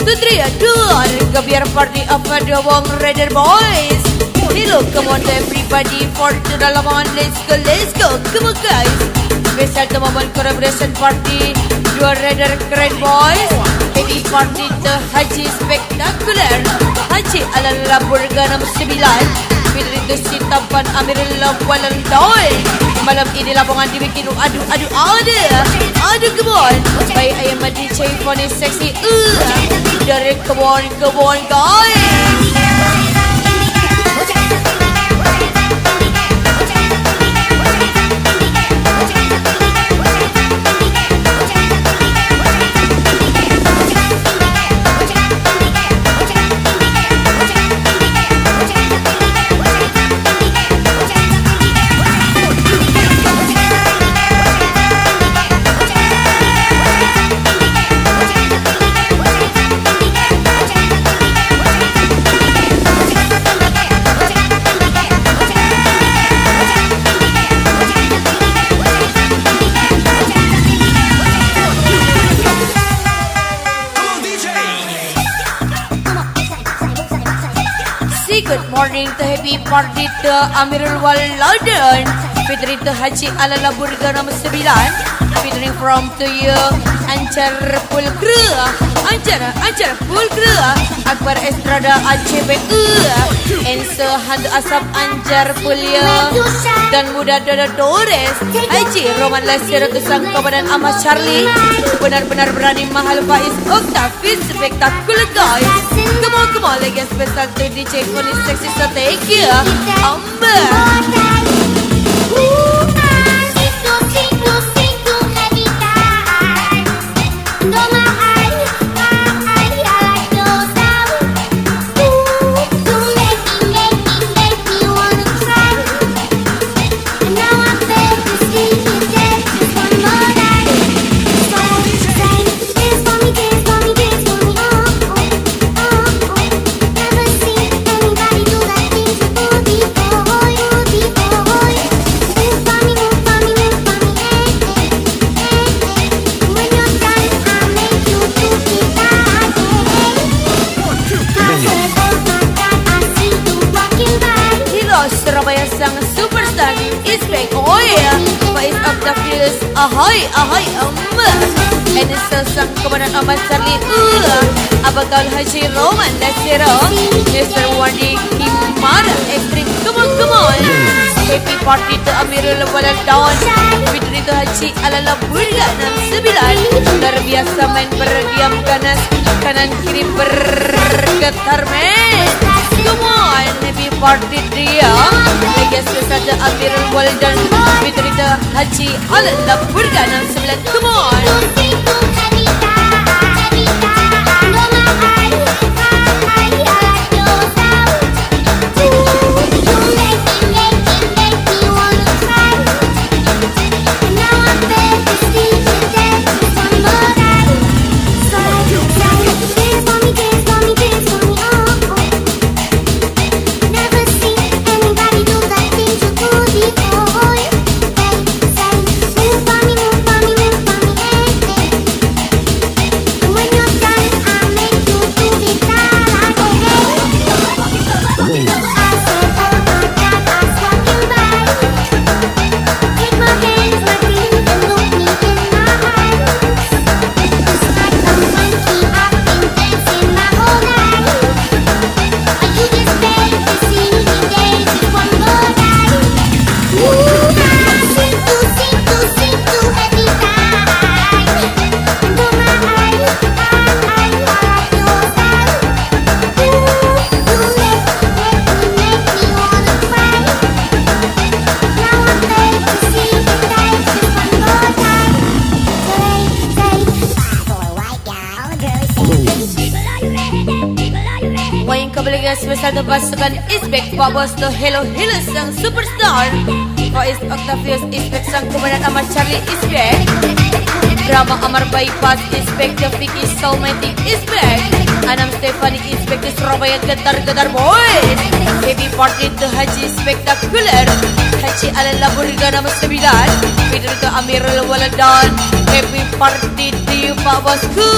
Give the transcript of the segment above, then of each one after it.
2, 3, aduan. Kebiar party apa the Wong Raider boys. Hello, come on everybody for the dalaman. Let's go, come on guys. Special teman collaboration party dua Raider keren boys. Happy party the Haji Spectacular. Haji ala Burga 69. Fitri itu si tampan Amirullah Walandoy. Malam ini lapangan dibikin adu come on. Baik ayam mandi cai funny sexy dari come on guys. Good morning to happy party to Amirul Waladon. Fitri to Haji Alala Burga 69. Fitri from to you Anjar Pulkru. Anjar Pulkru. Akbar Estrada ACBU. Enso Handu Asap Anjar Pulya. Dan Muda Dada Dores. Haji Roman Lasir Tusang Kabadan Ahmad Charlie. Benar-benar berani mahal Faiz Octavis. Spectacular guys. Come on, lagi special to DJ Funny Sexy, so thank you, Amber. Surabaya sang superstar is back. Oh yeah, Faiz Octavius, ahoy, and it's sang Kabadan Ahmad Charlie, Abakal Haji Roman Lasiro, Mr. Wandi Kimara Extreme, come on. Happy party to Amirul Waladon. Fitri to Haji Alala Burga 69. Luar biasa main berdiam kanan kiri bergetar men. Come on, happy party dia. Lagi saja Amirul Waladon. Fitri to Haji Alala Burga 69. Come on. Special to pasukan Isbek Babos to Hello sang superstar. Faiz Octavius Isbek sang Komandan Ahmad Charlie Isbek. Drama Amar Bypass Isbek to Vicky Soulmate Isbek. Anam Stephanie Isbek to Surabaya Getar boys. Happy party to Haji Spectacular. Haji Alala Burga 69. Fitri to Amirul Waladon. Happy party to you Pak Bosku.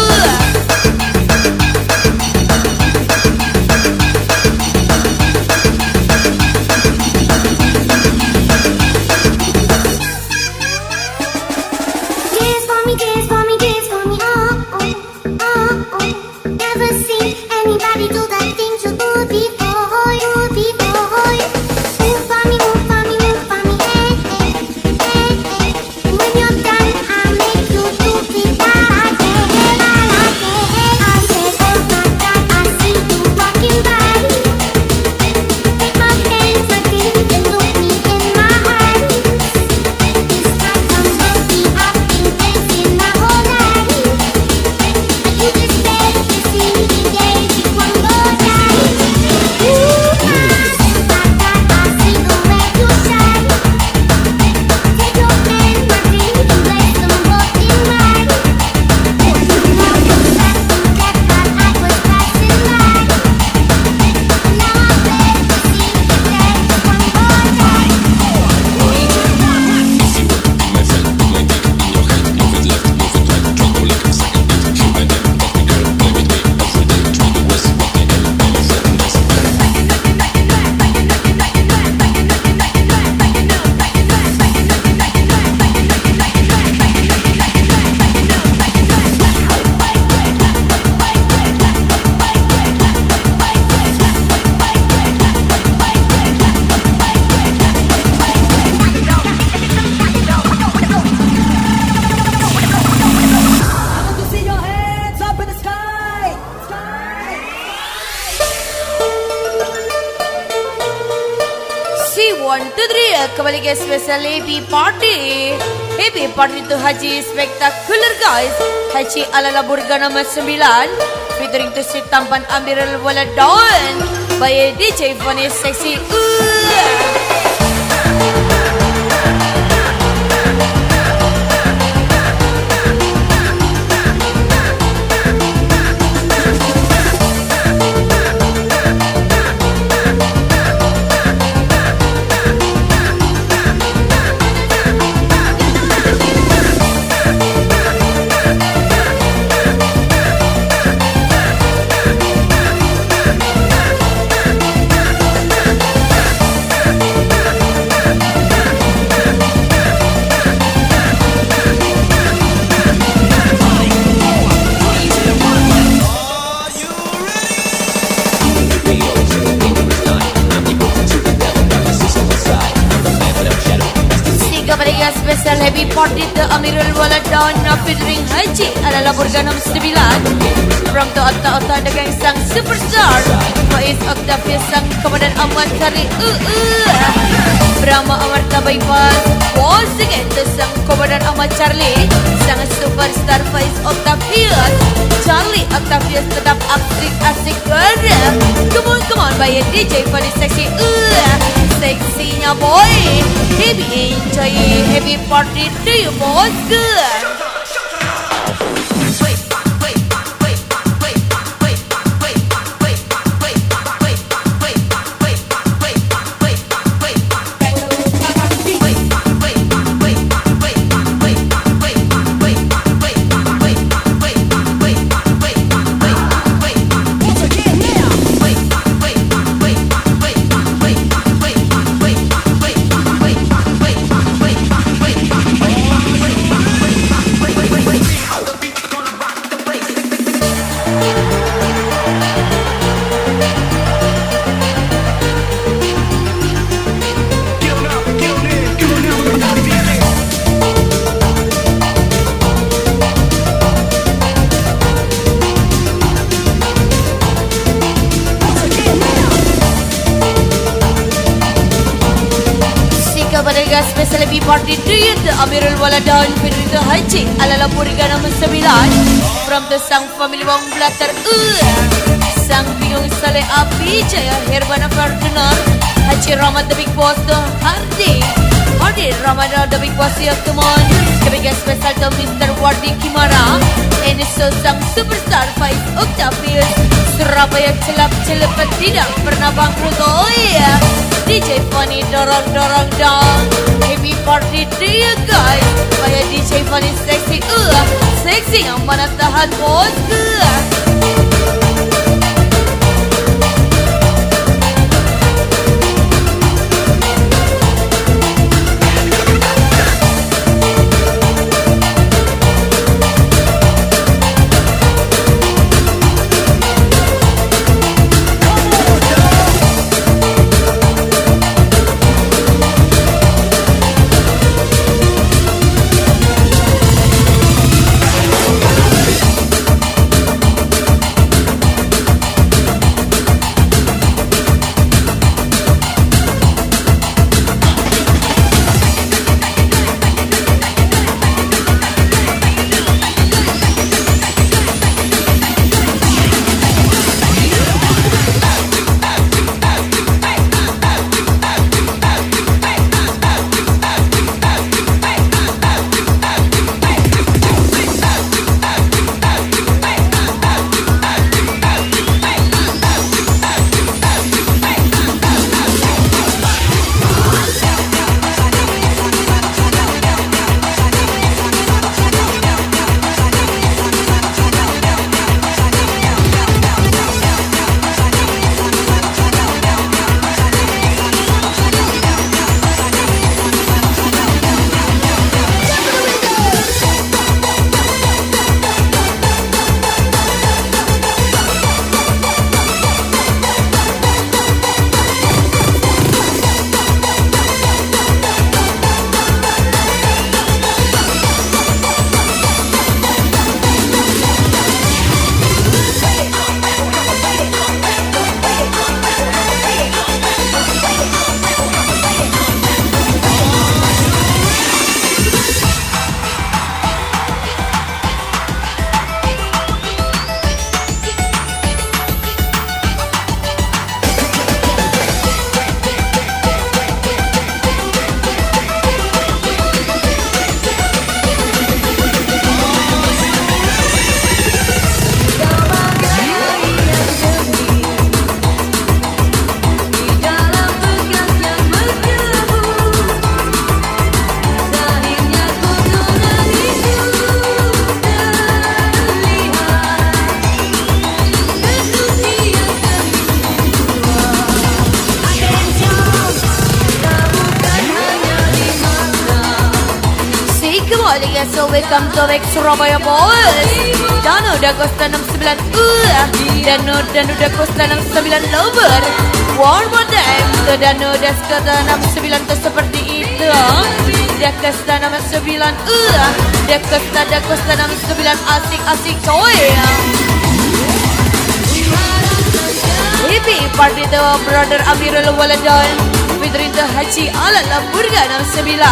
Seksi 1, 2, 3 kembali ke special happy party. Happy party tu Haji spektakuler guys. Haji ala Laburga nama 9 featuring tu si tampan Amirul Waladon by DJ Funny Sexy. Special happy party the Amirul Waladon featuring Haji ala Laburga 9 from the otak-otak dengan sang superstar Faiz Octavius sang Komandan Ahmad Sari Brahma Amarta Bypass once again the sang Komandan Ahmad Charlie sang superstar Faiz Octavius Charlie Octavius tetap asik kerja. Come on by DJ Funny Sexy seksinya boy. Happy enjoy, happy party to you boys. Good. Special happy party to you the Amirul Waladon featuring the Haji ala Laburga nama 9 from the sang family Wong Blatter sang Bingung Saleh Api Jaya Herbana Ferdinand Haji Rahmat the Big Boss the Hardi Rahmat the Big Boss ya come on kebiga special to Mr. Wardi Kimara and so sang superstar Faiz Octavius Surabaya celap tidak pernah bangkrut oh yeah. DJ Funny dorong dong. Happy party to you guys. By DJ Funny Sexy sexy yang mana tahan bos kembali guys, so welcome to Wake Surabaya boys. Danu Dakosta 69 Danu Dakosta 69 lover. One more time to Danu Dakosta 69 tuh seperti itu. Dakosta 69 Dakosta 69 asik-asik coy. Happy party to brother Amirul Waladan Fitrinda Haji ala Lamburga 69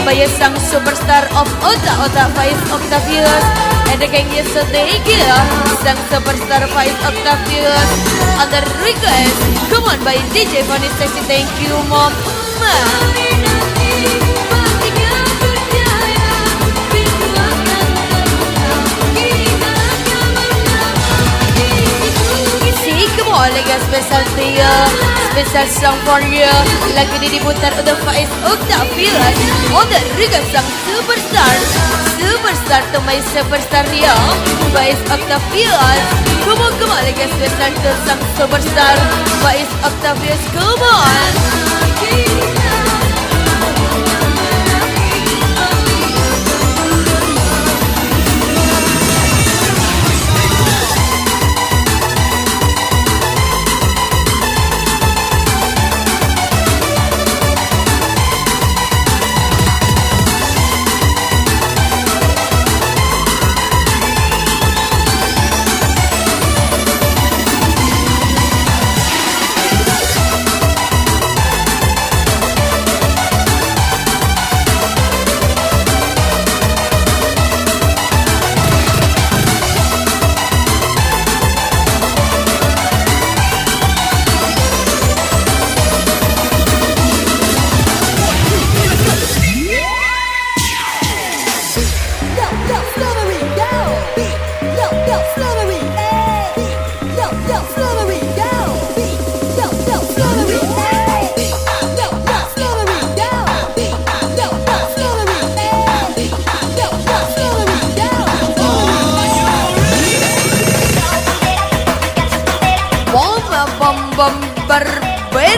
Bayar sang superstar of Ota Faiz Octavius and the gang yesterday sang superstar Faiz Octavius on the request. Come on by DJ Funny Sexy, thank you mom. Lagi special dia, special song for you. Lagi diputar untuk Faiz Octavius. On the request sang superstar to my superstar dia, Faiz Octavius. Come on, lagi special to sang superstar Faiz Octavius. Come on.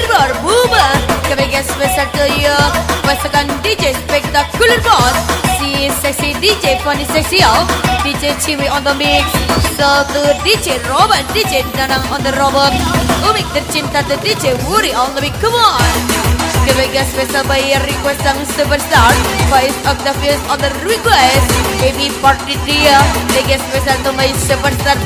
Berbuba kebagian spesial to you. Pasukan DJ Spectacular Boss, si sexy DJ Funny Sexy DJ Chiwi on the mix. Satu DJ Robot, DJ Danang on the robot. Umik tercinta the DJ Wuri on the mix. Come on. Kebagian spesial by request sang superstar Faiz Octavius on the request. Baby party dia. Kebagian spesial to my superstar.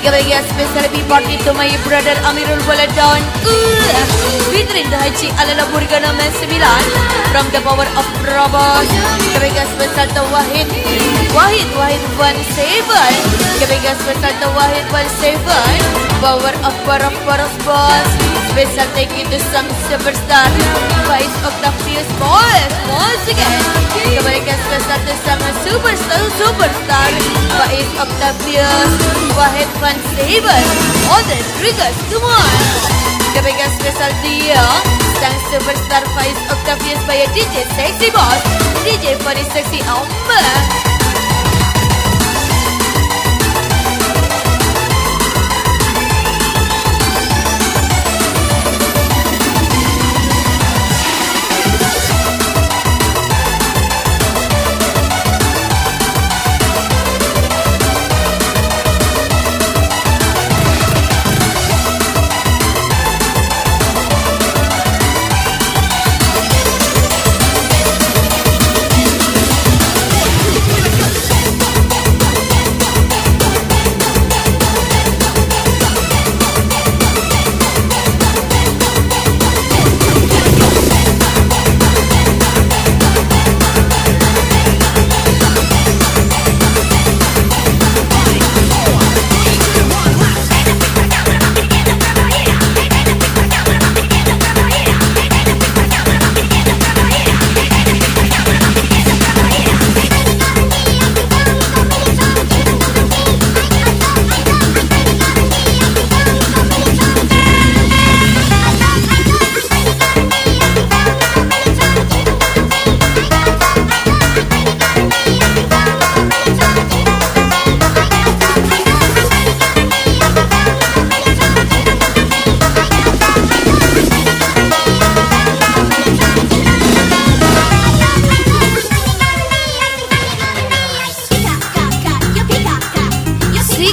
Kebagian spesial happy party to my brother Amirul Waladan Fitrinda Haji ala Lamburga 69 from the power of Robot. Kebagian spesial to Wahid 17. Kebagian spesial to Wahid 17 power of Paros boss. Special thank you to sang superstar Faiz Octavius boys once again. Kebagian spesial to sang superstar Faiz Octavius Wahid 17 on the request. Come on. Kebagian spesial dia sang superstar Faiz Octavius by DJ Sexy Boss, DJ Funny Sexy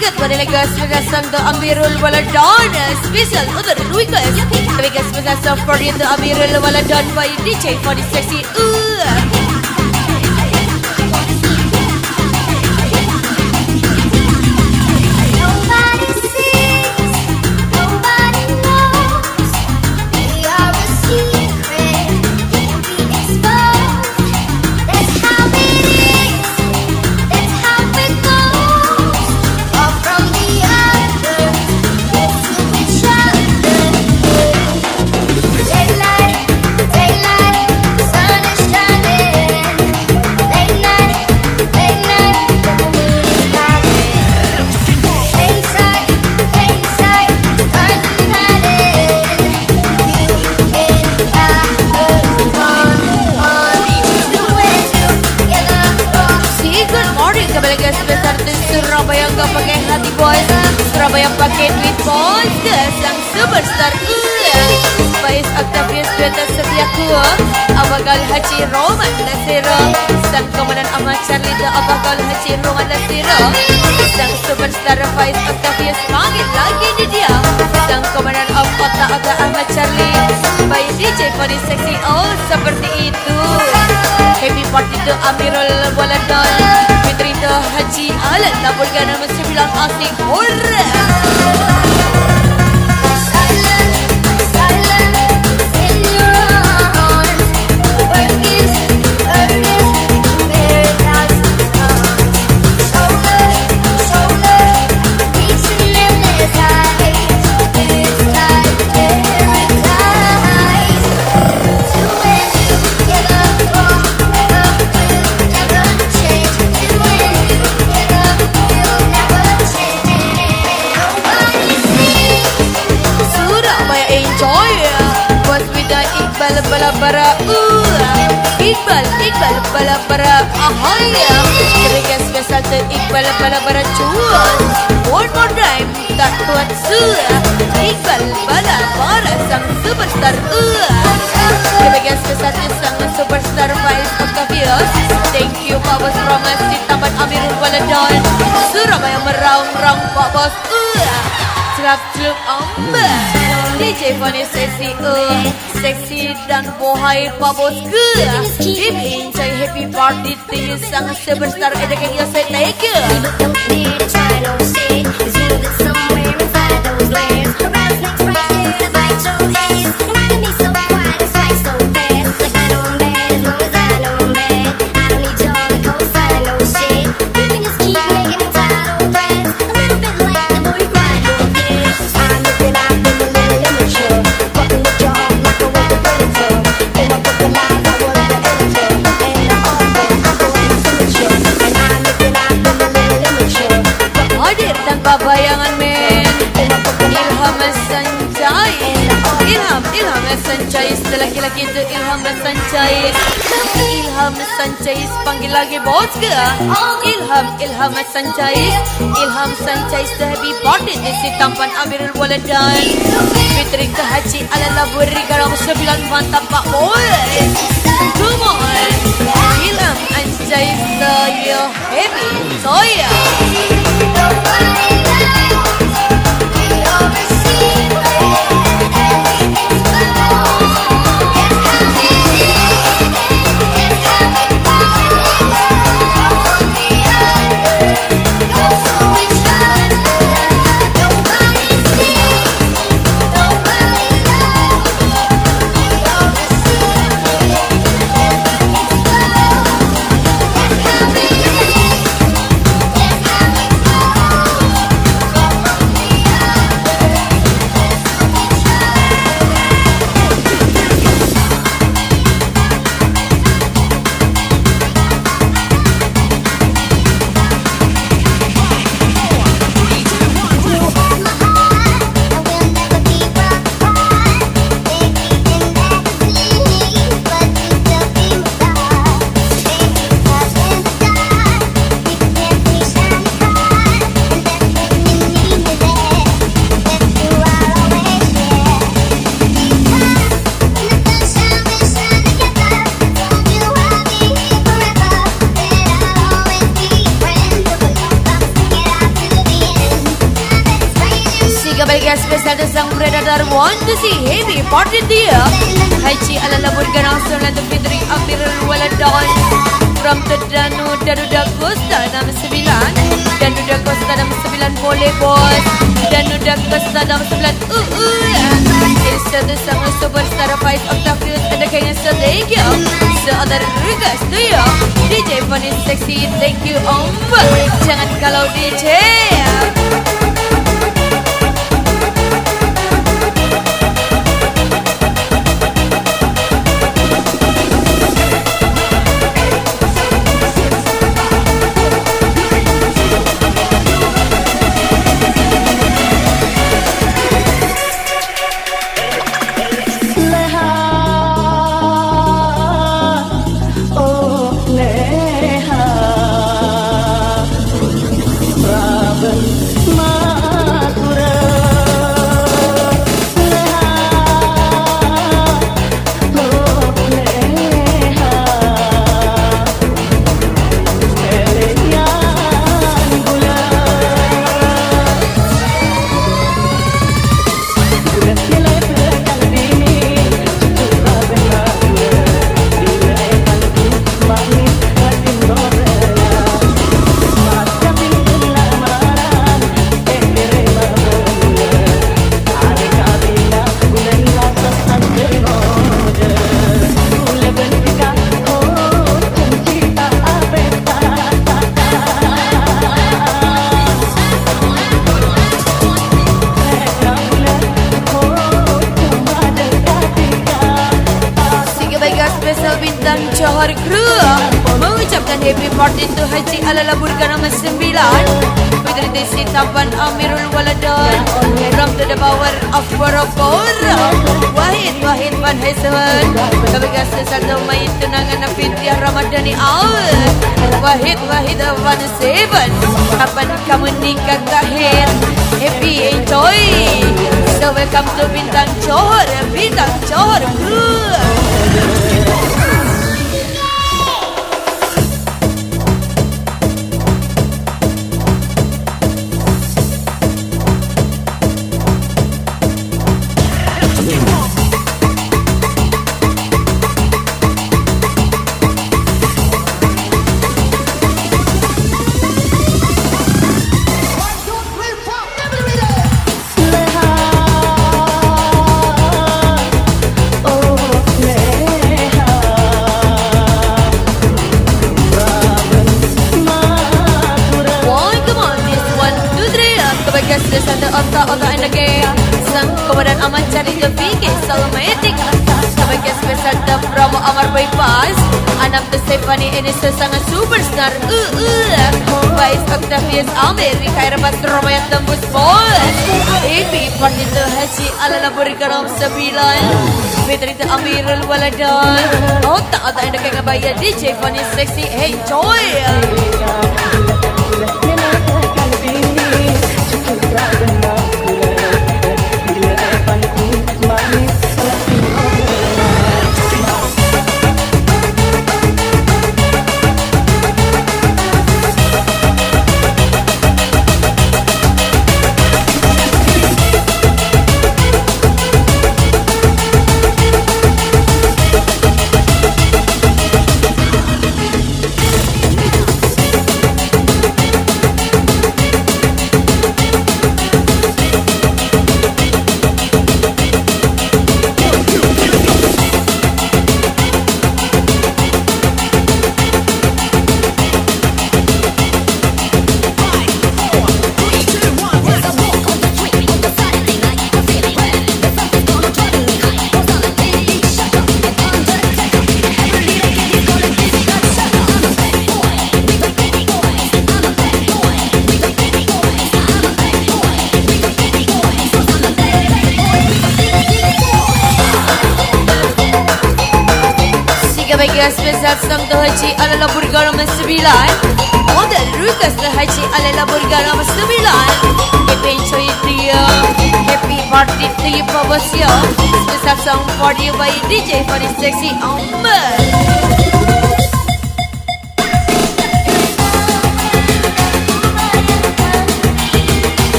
Ingat mo nila guys, magasang do amirul wala don. Special untuk request. Tapi guys, magasang for you do amirul wala don by DJ for the sexy. Surabaya gak pakai hati boys, Surabaya pakai duit boys, sang superstar Faiz Octavius Dueta Setiaku, Abagal Haji Roman Nasiro, sang komandan Ahmad Charlie the Abagal Haji Roman Nasiro, sang superstar Faiz Octavius panggil lagi di dia, sang komandan of Kota Aga Ahmad Charlie, by DJ Fadi Sexy, oh seperti itu. Happy party to Amirul Waladon, Fitri to Haji Alan, Napolga nama 9 asing hurra. Balabara, Iqbal balabara, ahaya. Mereka spesial tu Iqbal balabara cuan. One more time, tak tuan Iqbal balabara sang superstar. Mereka spesial tu sang superstar Faiz Octavius. Thank you Pak Bos Promas di Taman Amirul Waladon, Surabaya meraung-raung Pak Bos. Celap-celup DJ Fani seksi seksi dan bohai Pak Bos If enjoy happy party to sang superstar edakan yo say thank you. Bayangan men Ilham Sancai Ilham Sancai laki-laki itu Ilham Sancai Ilham Sancai panggil lagi bos ke Ilham Sancai happy birthday di si tampan Amirul Waladon Fitri ke Haji ala laburi garang 9 mantap Pak Boy. Come on Ilham Sancai you happy soya. spesial dasang beredar want to see heavy party dia. Haji ala labur garang solan tu Fitri Amirul Waladon. From the Danuda Costa nama 9. Danuda Costa nama 9 boleh bos. Danuda Costa nama 9 Instead of sang superstar Five Octavius and the King so thank you. So other request to you DJ Funny Sexy thank you jangan kalau DJ Bintang Johor Kru mengucapkan happy birthday to Haji ala labur nama 9 Fitri Desi Tapan Amirul Waladon from the power of Boro-Boro Wahid Van Hasan kebagas satu main tunangan Fitri Ramadhani awal Wahid Van Seven kapan kamu nikah kahir happy enjoy so welcome to Bintang Johor Kru. Otak-otak energi sang kemudian aman cari je fikir salamatik sebagai spesial the promo Amar Bypass anak the Stephanie ini sangat superstar Vice Octavius Amerika Erebat Romaya tembus bos happy party to Haji ala labur garam 9 Fitri to Amirul Waladon otak-otak energi ngebayar DJ Funny Sexy enjoy. Bagai spesial sang tu Haji ala labur garam 9 Order request tu Haji ala labur garam 9 Happy enjoy dia happy birthday to you bos ya spesial song for you by DJ Funny Sexy Amber.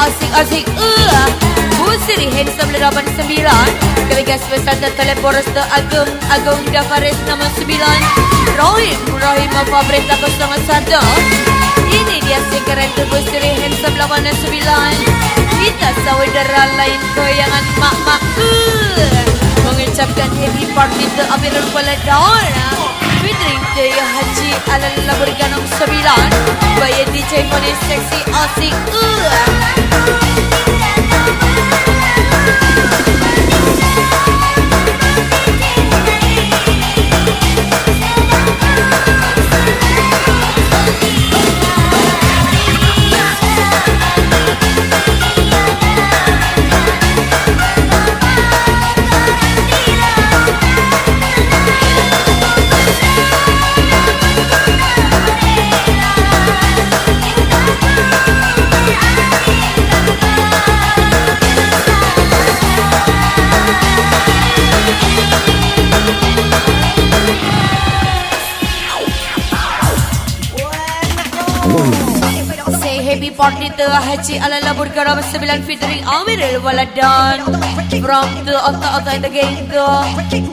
asik Pusiri handsome leraban 9 Kelega spesial dan teleporos de Agung Davares nama 9 Rahim favorit lagu sangat sada Ini dia si keren tu Pusiri handsome lawan 9 Kita saudara lain goyangan mak-mak Mengucapkan happy party to Amirul Waladon Featuring Daya Haji ala berganong 9 Bayar DJ Fonis seksi asik Happy party to Haji ala labur garam 9 featuring Amirul Waladon From the Ota and the gang to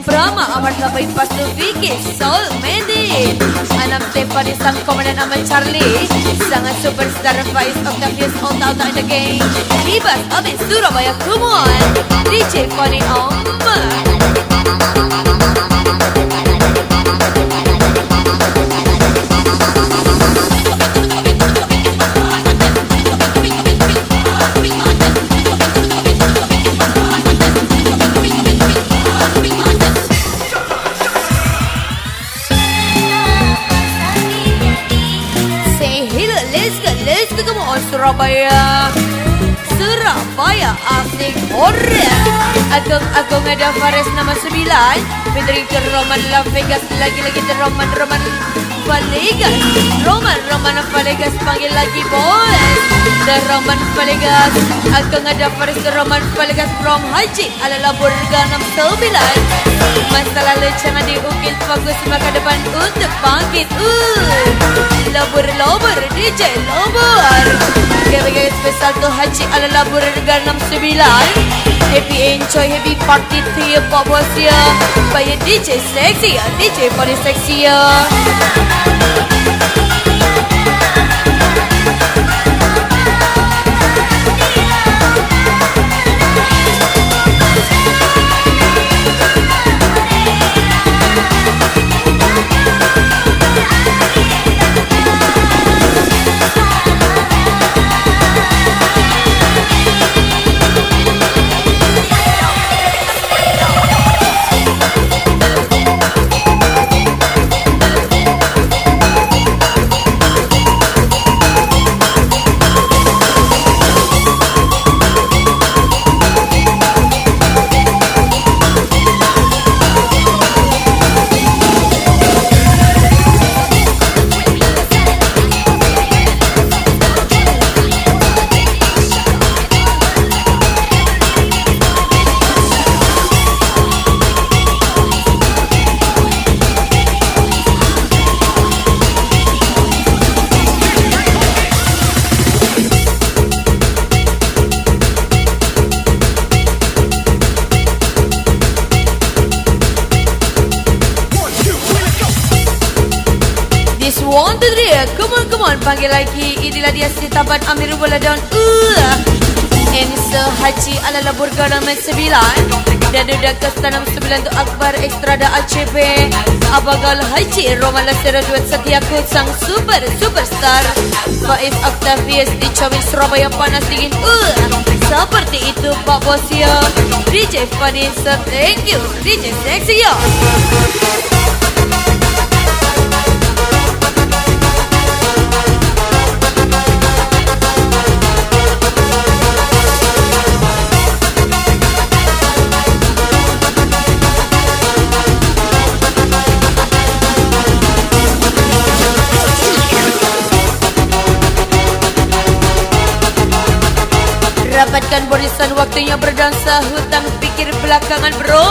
Brahma Amar Sabai Pastu Vicky Soul Medi Anam Tepani sang komandan Amal Charlie Sangat superstar Vice of the Fierce Ota and the gang Ibas Abis Surabaya Kumon DJ Fani Let's go, come on, Surabaya asik horror Agung ada Fares nama 9 Featuring ke Roman La Vegas Lagi-lagi ke Roman Valegas Roman Valegas panggil lagi boys The Roman Valegas Agung ada Fares ke Roman Valegas From Haji ala labur ganam 9 Masalah lu jangan diukit Fokus maka depan untuk bangkit Labur DJ labur Kira-kira spesial tu Haji ala labur ganam 9 Happy enjoy happy party tiap Pak Bos ya Bayar DJ seksi ya DJ paling seksi ya One, two, three, come on, panggil lagi. Inilah dia si taban Amirul Waladon. Enisa Haji ala labur ganam 9 dan udah ke tanam 9 tu Akbar Ekstrada ACP Abagal Haji Roman Lasera duet Setiaku sang superstar Faiz Octavius di Cawin Surabaya panas dingin seperti itu Pak Bos ya DJ Vanessa thank you DJ Sexy ya Rapatkan barisan waktunya berdansa hutang pikir belakangan bro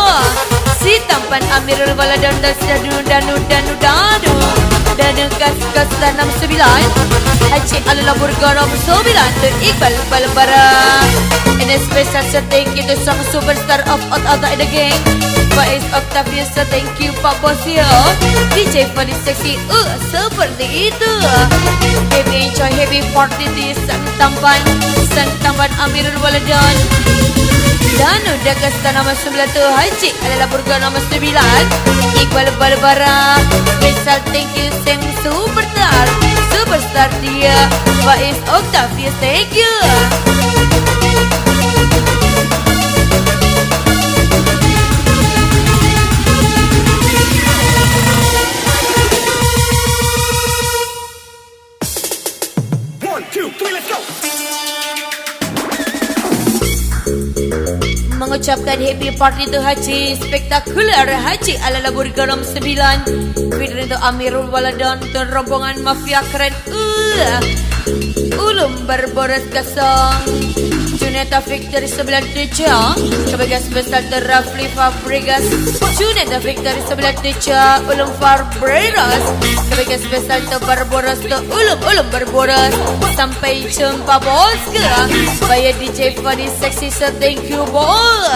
Si tampan Amirul Waladon dan danu Dan kas-kas tanam 9 Haji Alala Burger nomor 9 Tu Iqbal Balbara. Ini special thank you to sang superstar of Out in the Gang Faiz Octavius, thank you Pak Bosio. DJ Fadi Sexy seperti itu. Happy enjoy happy party di Sang Tamban Amirul Waladan. Dan udah kasta nomor 9 tu Haji Alala Burger nomor 9 Iqbal Balbara. Special thank you sang superstar dia Faiz Octavius, thank you. Mengucapkan happy party tu Haji spektakuler Haji Alala Burger nomor 9 Fitri tu Amirul Waladan tu rombongan mafia keren Ulum berboras kasang Juneta Victory 97 Kebaga spesial tu Rafli Fabregas. Juneta Victory 97 Ulum Fabregas. Kebaga spesial tu berboras tu Ulum berboras. Sampai jumpa bos ke Bayar DJ Fadi Sexy, so thank you bos.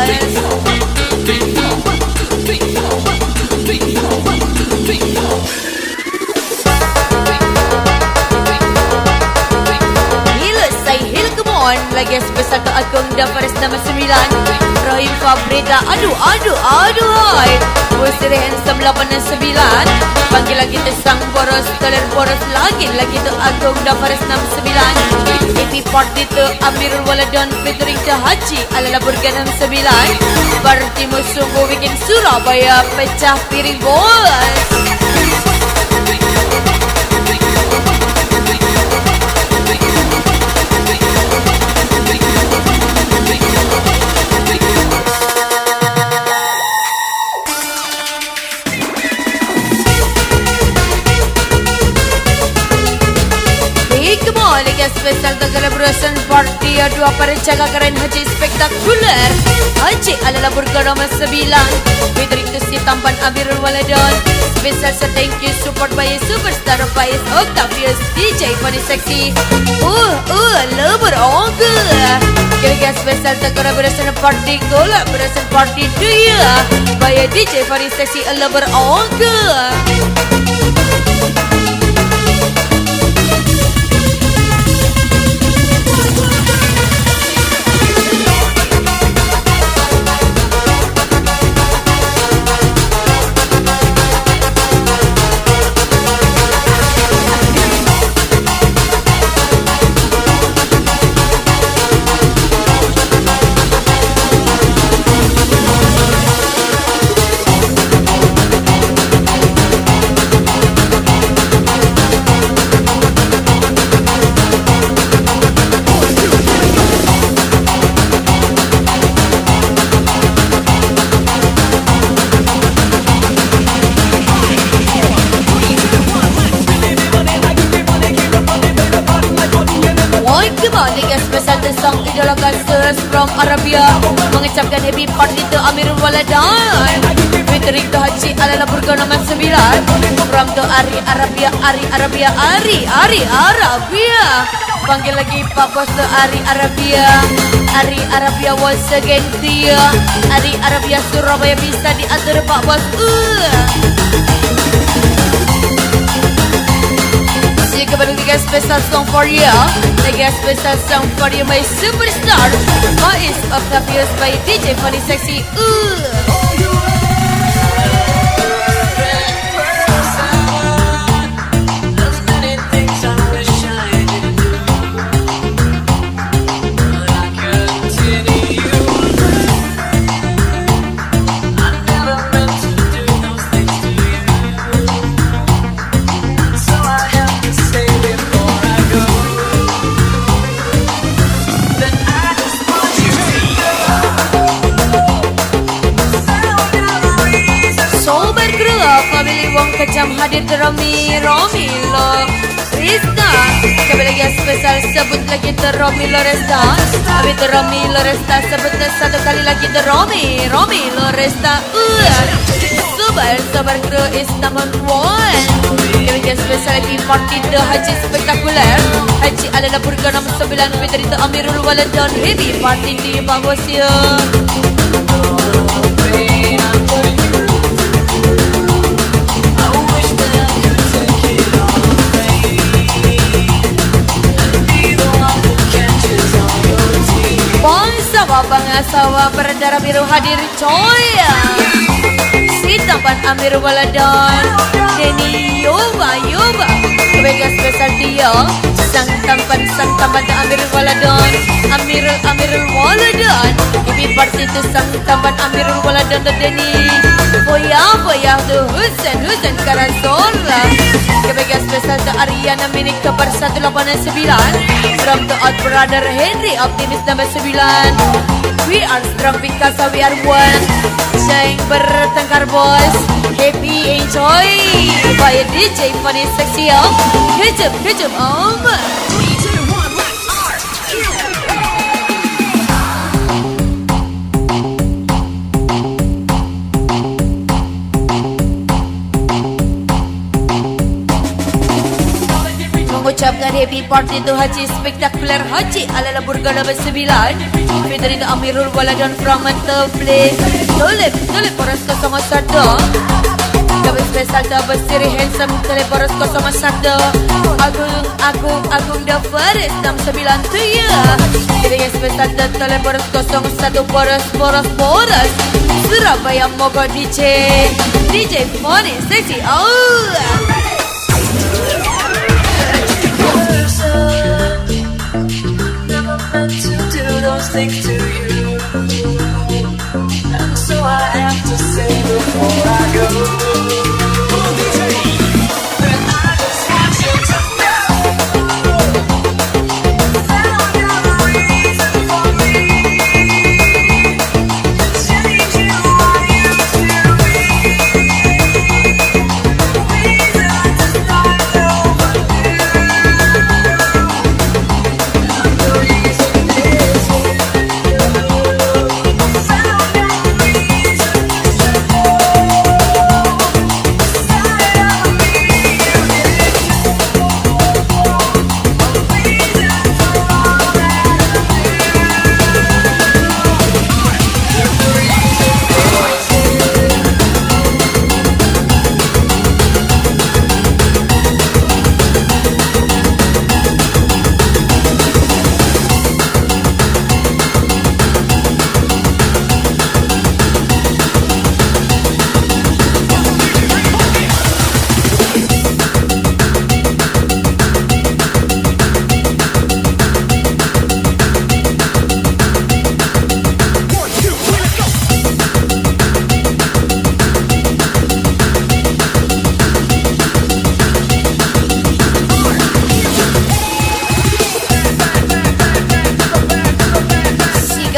Lagi spesial tu Agung Dafaris nama 9 Rahim Fabrita. Aduh hai Busri Handsome 89 Panggil lagi tu sang boros Toler boros lagi tu Agung Dafaris nama 9 Happy party tu Amirul Waladan featuring tu Haji Alala Burger nama 9 Partimu sungguh bikin Surabaya pecah piring bos. Spesial tu celebration party dua perencana keren Haji spektakuler Haji Alala Burger nomor 9 featuring tu si Tampan Amirul Waladan. Spesial thank you support by superstar Faiz Octavius, DJ Fadi Sexy lebur ongga. Kira spesial tu collaboration party dia by DJ Fadi Sexy lebur ongga. Spesial tu sang idola Gangsters from Arabia mengucapkan happy party tu Amirul Waladan featuring tu Haji Alala Burger nomor 9 from tu Ari Arabia. Panggil lagi Pak Bos tu Ari Arabia once again dia Ari Arabia Surabaya bisa diatur Pak Bos. Kembali lagi special song for you. Lagi special song for you my superstar Faiz Octavius by DJ Fadi Sexy. Kejam hadir Romilo Resta. Kembali lagi spesial sebut lagi Romilo Resta. Habis Romilo Resta sebut satu kali lagi Romilo Resta. Sabar kru is number one. Demikian spesial lagi parti The Haji Spektakuler. Haji adalah purga nombor 9 penderita Amirul Walad dan Happy parti di bagus ya. Pengasawa berdarah biru hadir coy. Si tampan Amir Waladan Denny Yoba Kebega spesial dia Sang tampan Amir Waladan Amirul Waladan. Ini parti tu sang tampan Amirul Waladan dan Denny Boya tu Husen Karasola. Kebega spesial tu Ariana Minik kabar 189 from the odd brother Henry Optimis number 9. We are strong because we are one. Jangan bertengkar bos. Happy enjoy by DJ Funny Sexy. Kejap om. Mengucapkan happy party tu Haji Spektakuler Haji ala burga nombor 9 penderita Amirul Waladan from Mantable Tulip Poros 01. Kami spesial tu bersiri handsome Tulip Poros 01. Agung The First 69 tu ya. Dengan spesial tu Tulip Poros 01 Poros Surabaya Mogo DJ Funny Sexy. Never meant to do those things to you, and so I have to say before I go that I just want you to know that I got a reason for me changing who I used to be. Reason to start over new.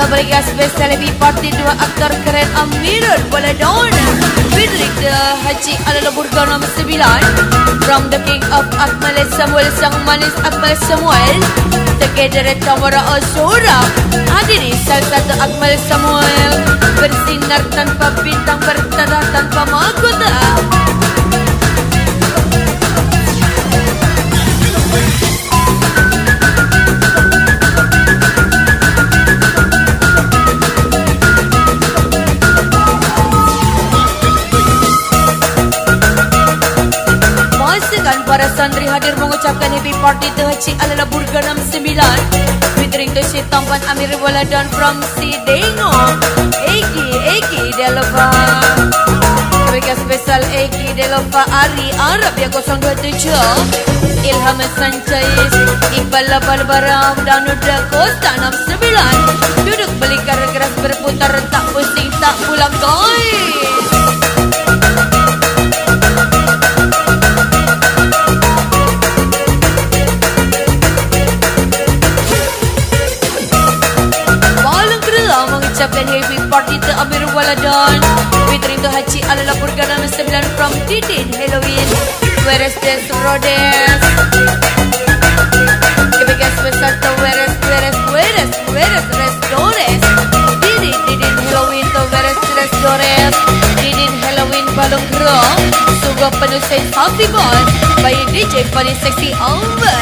Mereka spesial lebih parti 2 aktor keren Amirul Waladan Fidrik The Haji ala burga nombor 9 from the king of Akmal Samuel sang manis Akmal Samuel together Tamara Osura. Hadiri salah satu Akmal Samuel bersinar tanpa bintang bertanda tanpa mahkota. Para santri hadir mengucapkan happy party tu Haji ala burga nombor 9 featuring tu si tampan Amir Waladan from Sidengo Eki Delova. Mereka spesial Eki Delova Ari Arab yang 027 Ilham Sanchez Iqbal Barbaram dan Nuda Costa 69. Duduk belikar keras berputar tak pusing tak pulang koi. Mengucapkan happy party to Amir Waladan featuring to Haji ala burga nombor 9 from Didin Halloween Where's this Rhodes. Kebega spesial to Where's Restores Didin Halloween to Where's Restores Didin Halloween kalung gerong. Sungguh penuh sensasi bos. By DJ paling seksi Amber.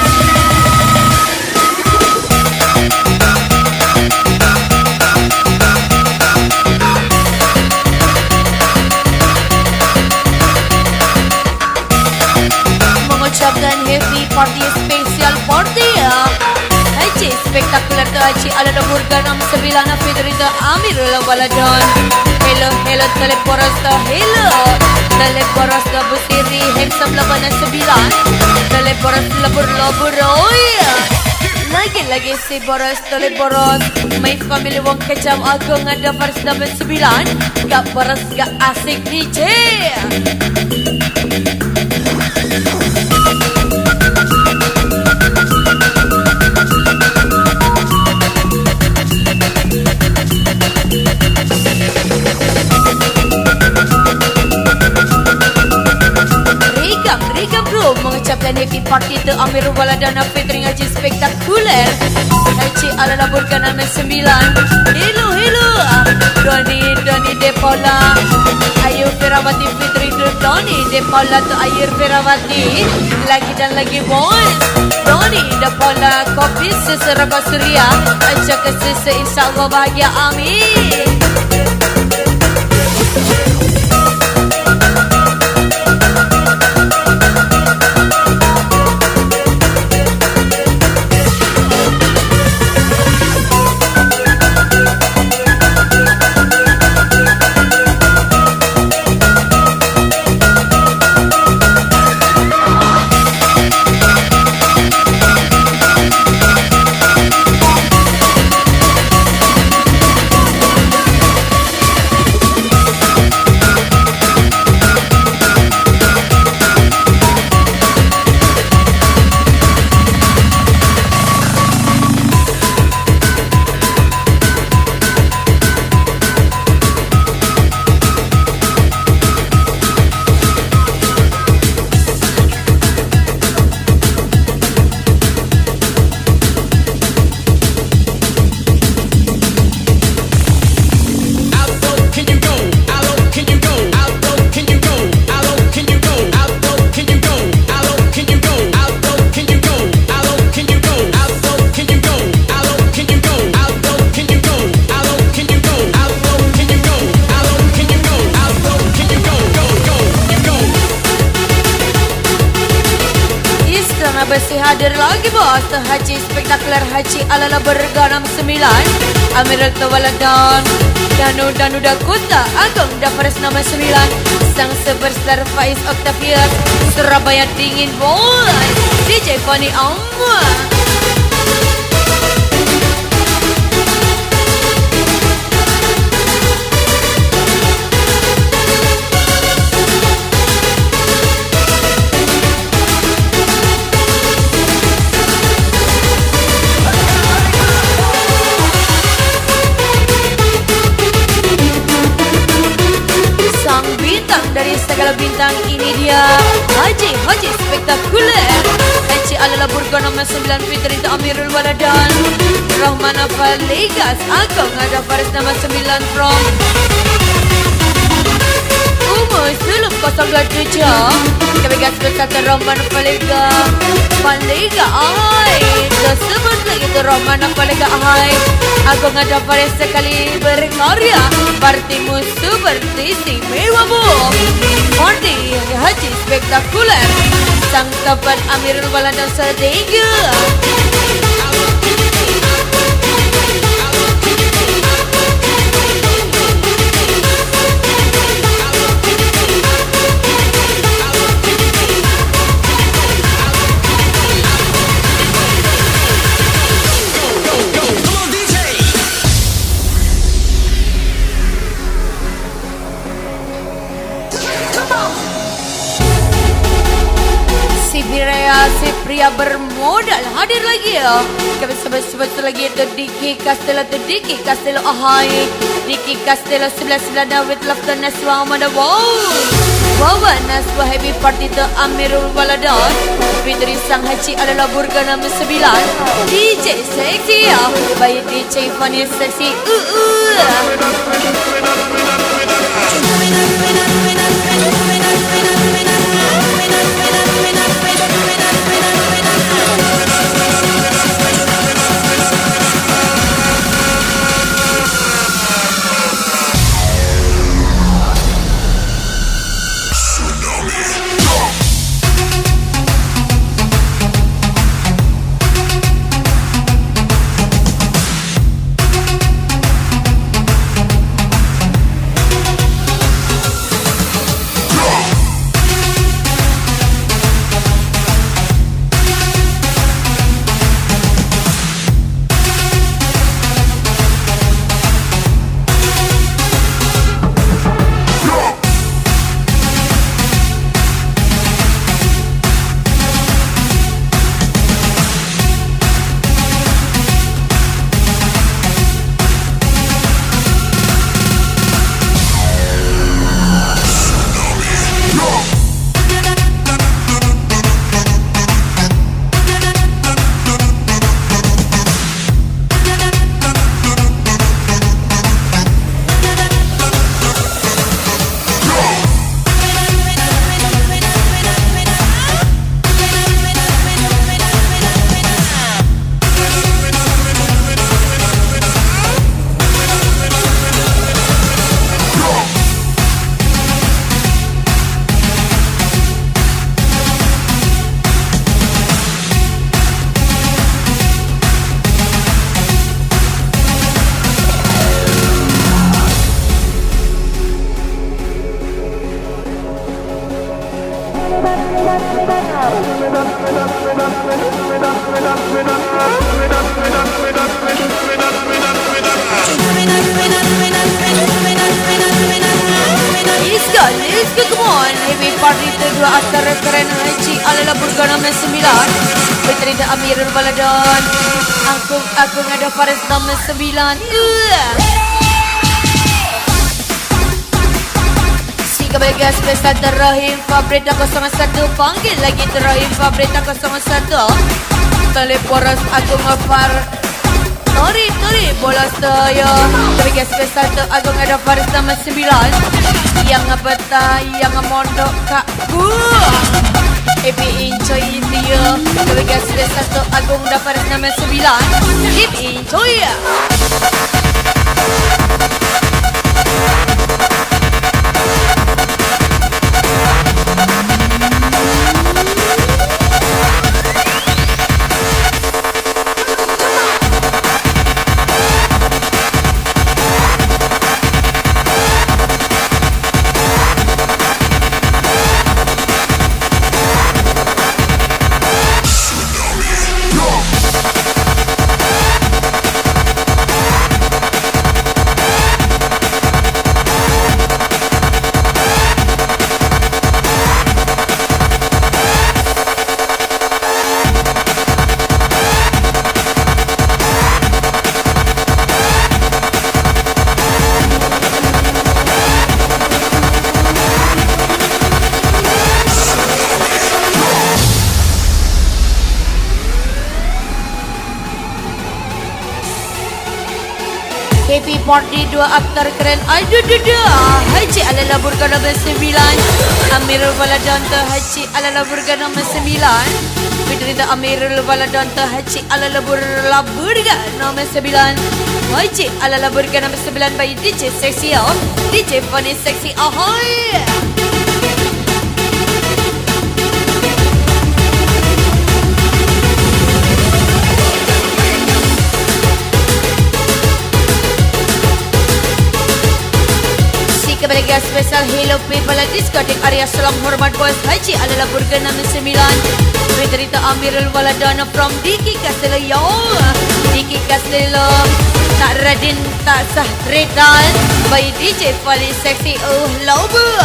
Mengucapkan happy party spesial party ya. Haji spektakuler tu Haji ala nomor 69 Fidrita Amirul Waladon. Hello hello teleporos tu hello. Teleporos tu Busiri handsome 89. Teleporos labur-labur oh ya. Lagi-lagi si boros teleboros. My family wong kecam aku ngada Faris 9. Gak boros gak asik DJ. Rika bro mengucapkan happy party tu Amir Waladana Fitri Haji spektakuler. Haji ala laburkan nama 9. Hello hello Doni Depola. Ayu Ferawati Fitri tu Doni Depola tu Ayu Ferawati. Lagi dan lagi boys. Doni Depola kopi seseraba surya. Ajak ke sese insyaAllah bahagia amin. Bersih hadir lagi bos. Haji spektakuler Haji ala berganam 9 Amirul Waladon. Danu Dakota Agong Dafares nama 9. Sang superstar Faiz Octavius Surabaya dingin boy. DJ Fani Amma. Dari segala bintang ini dia Haji spektakuler. Haji ala burgan nomor 9 Fitri Amirul Waladon. Rahmana Faligas Agong ada Faris nama 9 from umur sebelum 027. Kami gas bersatu Rahmana Faliga ay tersebut lagi tu Rahmana Faliga ay. Agong ada Faris sekali berkarya. Partimu seperti istimewa bu. Party Haji spektakuler. Sang tapan Amirul Waladon setiga. Si pria bermodal hadir lagi ya. Kami sebut lagi itu Diki Castello ahai. Diki Castello 99 with love dan Naswa Amanda wow Naswa happy party to Amirul Waladon. Fitri Sang Haji adalah burgan nama 9 DJ seksi ya. By DJ Fani seksi party kedua aktor keren Haji Alala Burgana 9 Peterita Amirul Baladon Aku ada Faris nomor 9 Si kebaga spesial Terahim Fabrita 01 Panggil lagi Terahim Fabrita 01 Teleporos Agung Far Tori bola saya kebaga spesial tu Agung ada Faris nomor 9 Yang betah yang mondok kak Ebi enjoy dia kebaga spesial tu Agung ada Faris nomor 9 Ebi enjoy ya. Happy Party 2 aktor keren Haji Alala Burgana 9 Amirul Baladon Haji Alala Burgana 9 Peterita Amirul Baladon Haji Alala Burgana 9 Haji Alala Burgana 9 by DJ Sexy DJ Funny Sexy ahoy. Kebaga spesial Hello People Diskotek Area Salam Hormat Bos Haji Alala Burgana 9 Peterita Amirul Baladon from Diki Castello yo Diki Castello tak radin tak sah redan by DJ paling seksi lover.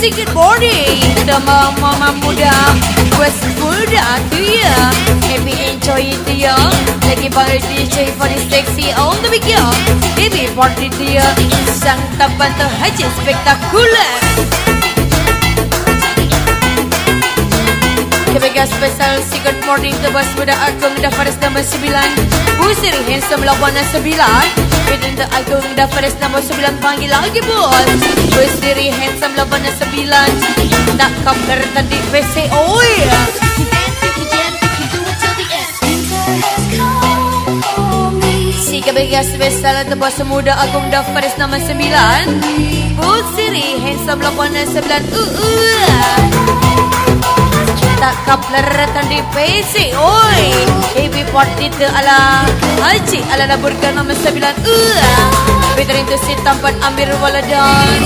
Good morning, mama muda, West muda tu ya. Happy enjoy itu ya. Lagi panggil DJ Funny Sexy on the big ya. Happy party dia, sang tampan terhaji spektakuler. Kebaga spesial Good morning to Bos Muda Agung da Faris nomor 9 Busiri handsome lawan 9 Peterita Agung da Faris nomor 9 panggil lagi bos Busiri handsome lawan 9 tak cover tadi PC oi. Si kebaga spesial to Bos Muda Agung da Faris nomor 9 Busiri handsome lawan 9 tak kapler tadi PC oi. Happy party te ala Haji Alala Burgana 9 Peterita si tampan Amirul Baladon.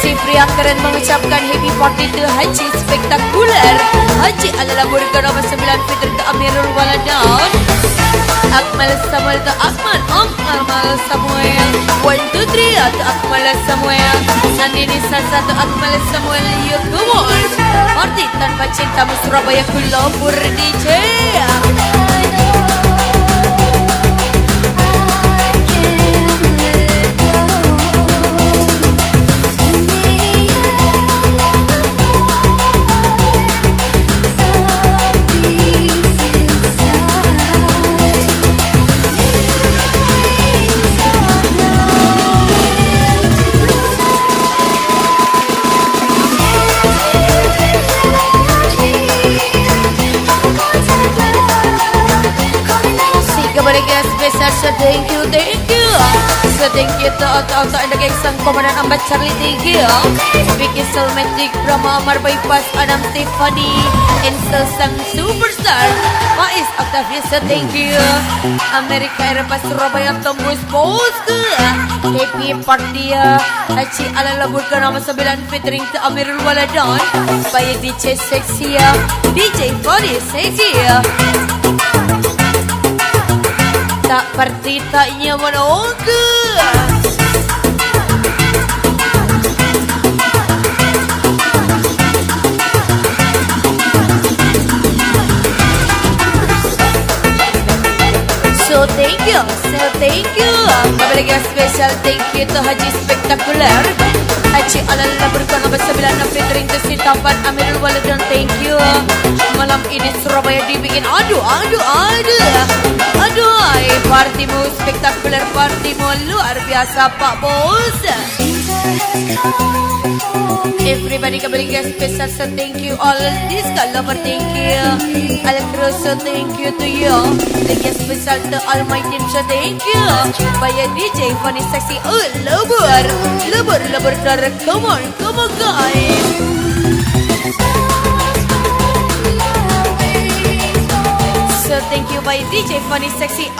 Si pria keren mengucapkan happy party te Haji spektakuler Haji Alala Burgana 9 Peterita Amirul Baladon. Akmal Samuel to Akmal Akmal Samuel 1, 2, 3 to Akmal Samuel Nandini Salsa to Akmal Samuel you come on party tanpa cintamu Surabaya kulabur DJ. So thank you So thank you to naging sang komandan Ambat Charlie, thank you Vicky Selmatic, Brahma Amar Bypass, Adam Tiffany Insel sang superstar Faiz Octavius, so thank you Amerika Erepas Surabaya tembus bos ke Happy Party Haji ala labur ke nama 9 featuring ke Amirul Waladan By DJ Sexy DJ Fadi Sexy tak party tak nyaman oke. So thank you. Kembali lagi special thank you to Haji Spektakuler Haji Alala berkona bersembilan featuring to Sitapan Amirul Waladan, thank you. Malam ini Surabaya dibikin aduh partimu spektakuler, partimu luar biasa Pak Bos. Everybody kembali lagi special so thank you all this lover, thank you Alcro, so thank you to you. Lagi special to all my team, so thank you. By DJ Funny Sexy, lebur dar, come on guys. So thank you by DJ Funny Sexy.